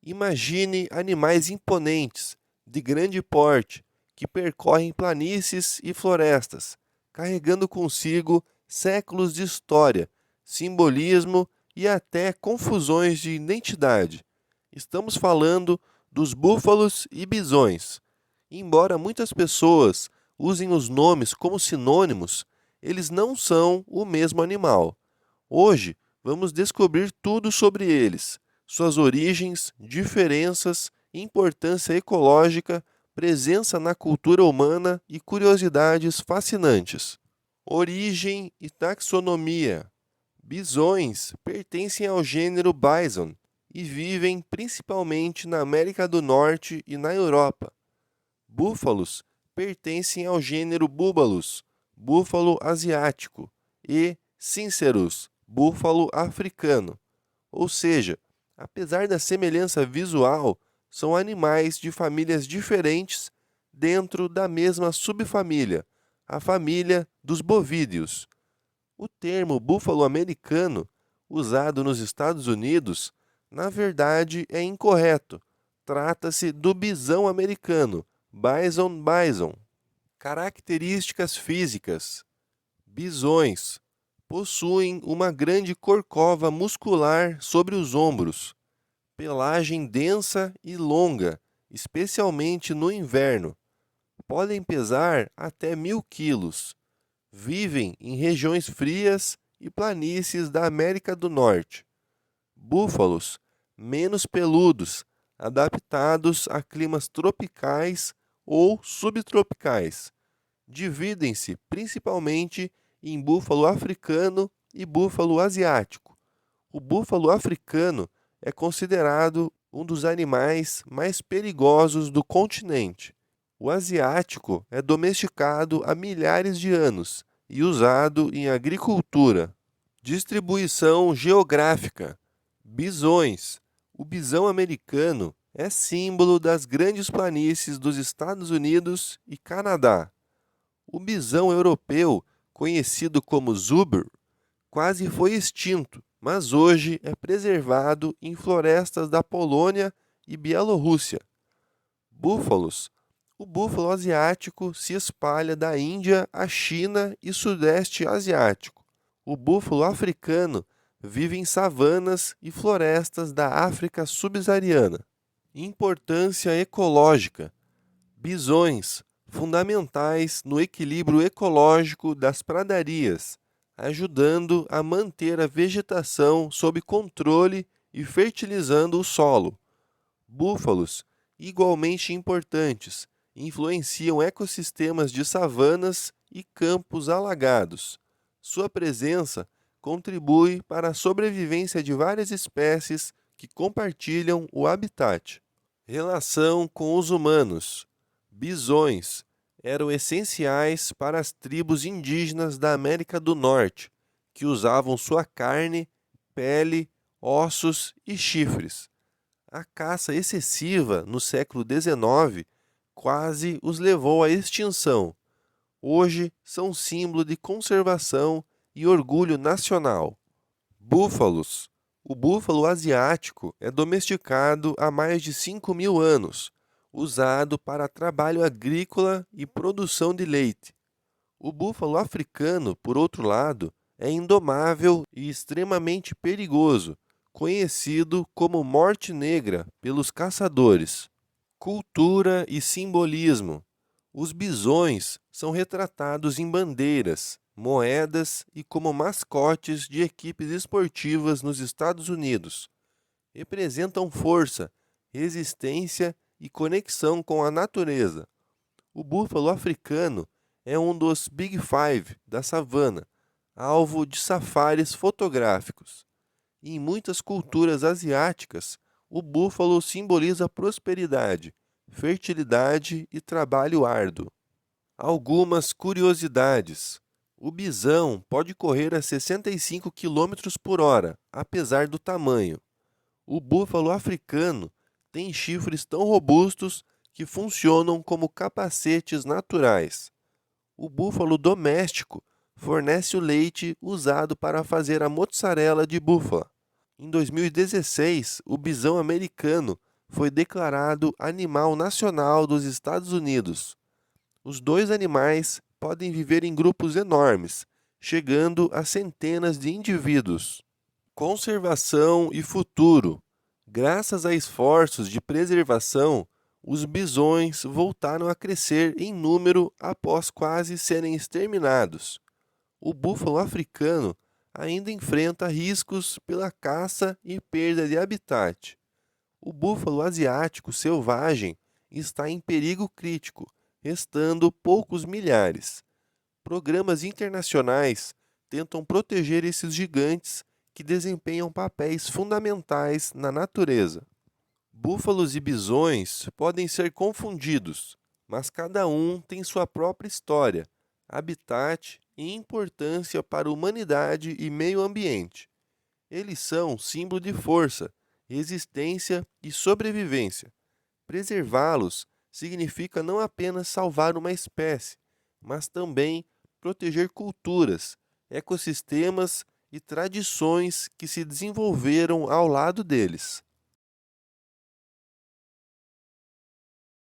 Imagine animais imponentes, de grande porte, que percorrem planícies e florestas, carregando consigo séculos de história, simbolismo e até confusões de identidade. Estamos falando dos búfalos e bisões. Embora muitas pessoas usem os nomes como sinônimos, eles não são o mesmo animal. Hoje, vamos descobrir tudo sobre eles, suas origens, diferenças, importância ecológica, presença na cultura humana e curiosidades fascinantes. Origem e taxonomia. Bisões pertencem ao gênero Bison e vivem principalmente na América do Norte e na Europa. Búfalos pertencem ao gênero Búbalos, búfalo asiático, e Cíncerus, búfalo africano. Ou seja, apesar da semelhança visual, são animais de famílias diferentes dentro da mesma subfamília, a família dos bovídeos. O termo búfalo americano, usado nos Estados Unidos, na verdade é incorreto. Trata-se do bisão americano, Bison bison. Características físicas. Bisões possuem uma grande corcova muscular sobre os ombros, pelagem densa e longa, especialmente no inverno. Podem pesar até 1.000 quilos. Vivem em regiões frias e planícies da América do Norte. Búfalos menos peludos, adaptados a climas tropicais ou subtropicais. Dividem-se principalmente em búfalo africano e búfalo asiático. O búfalo africano é considerado um dos animais mais perigosos do continente. O asiático é domesticado há milhares de anos e usado em agricultura. Distribuição geográfica. Bisões. O bisão americano é símbolo das grandes planícies dos Estados Unidos e Canadá. O bisão europeu, conhecido como zebra, quase foi extinto, mas hoje é preservado em florestas da Polônia e Bielorrússia. Búfalos. O búfalo asiático se espalha da Índia à China e Sudeste Asiático. O búfalo africano vive em savanas e florestas da África subsaariana. Importância ecológica. Bisões, fundamentais no equilíbrio ecológico das pradarias, ajudando a manter a vegetação sob controle e fertilizando o solo. Búfalos, igualmente importantes, influenciam ecossistemas de savanas e campos alagados. Sua presença contribui para a sobrevivência de várias espécies que compartilham o habitat. Relação com os humanos. Bisões eram essenciais para as tribos indígenas da América do Norte, que usavam sua carne, pele, ossos e chifres. A caça excessiva no século XIX quase os levou à extinção. Hoje são símbolo de conservação e orgulho nacional. Búfalos. O búfalo asiático é domesticado há mais de 5.000 anos, usado para trabalho agrícola e produção de leite. O búfalo africano, por outro lado, é indomável e extremamente perigoso, conhecido como morte negra pelos caçadores. Cultura e simbolismo. Os bisões são retratados em bandeiras, moedas e como mascotes de equipes esportivas nos Estados Unidos. Representam força, resistência e conexão com a natureza. O búfalo africano é um dos Big Five da savana, alvo de safaris fotográficos. Em muitas culturas asiáticas, o búfalo simboliza prosperidade, fertilidade e trabalho árduo. Algumas curiosidades. O bisão pode correr a 65 quilômetros por hora, apesar do tamanho. O búfalo africano tem chifres tão robustos que funcionam como capacetes naturais. O búfalo doméstico fornece o leite usado para fazer a mozzarella de búfala. Em 2016, o bisão americano foi declarado animal nacional dos Estados Unidos. Os dois animais podem viver em grupos enormes, chegando a centenas de indivíduos. Conservação e futuro. Graças a esforços de preservação, os bisões voltaram a crescer em número após quase serem exterminados. O búfalo africano ainda enfrenta riscos pela caça e perda de habitat. O búfalo asiático selvagem está em perigo crítico, restando poucos milhares. Programas internacionais tentam proteger esses gigantes que desempenham papéis fundamentais na natureza. Búfalos e bisões podem ser confundidos, mas cada um tem sua própria história, habitat e importância para a humanidade e meio ambiente. Eles são símbolo de força, resistência e sobrevivência. Preservá-los significa não apenas salvar uma espécie, mas também proteger culturas, ecossistemas e tradições que se desenvolveram ao lado deles.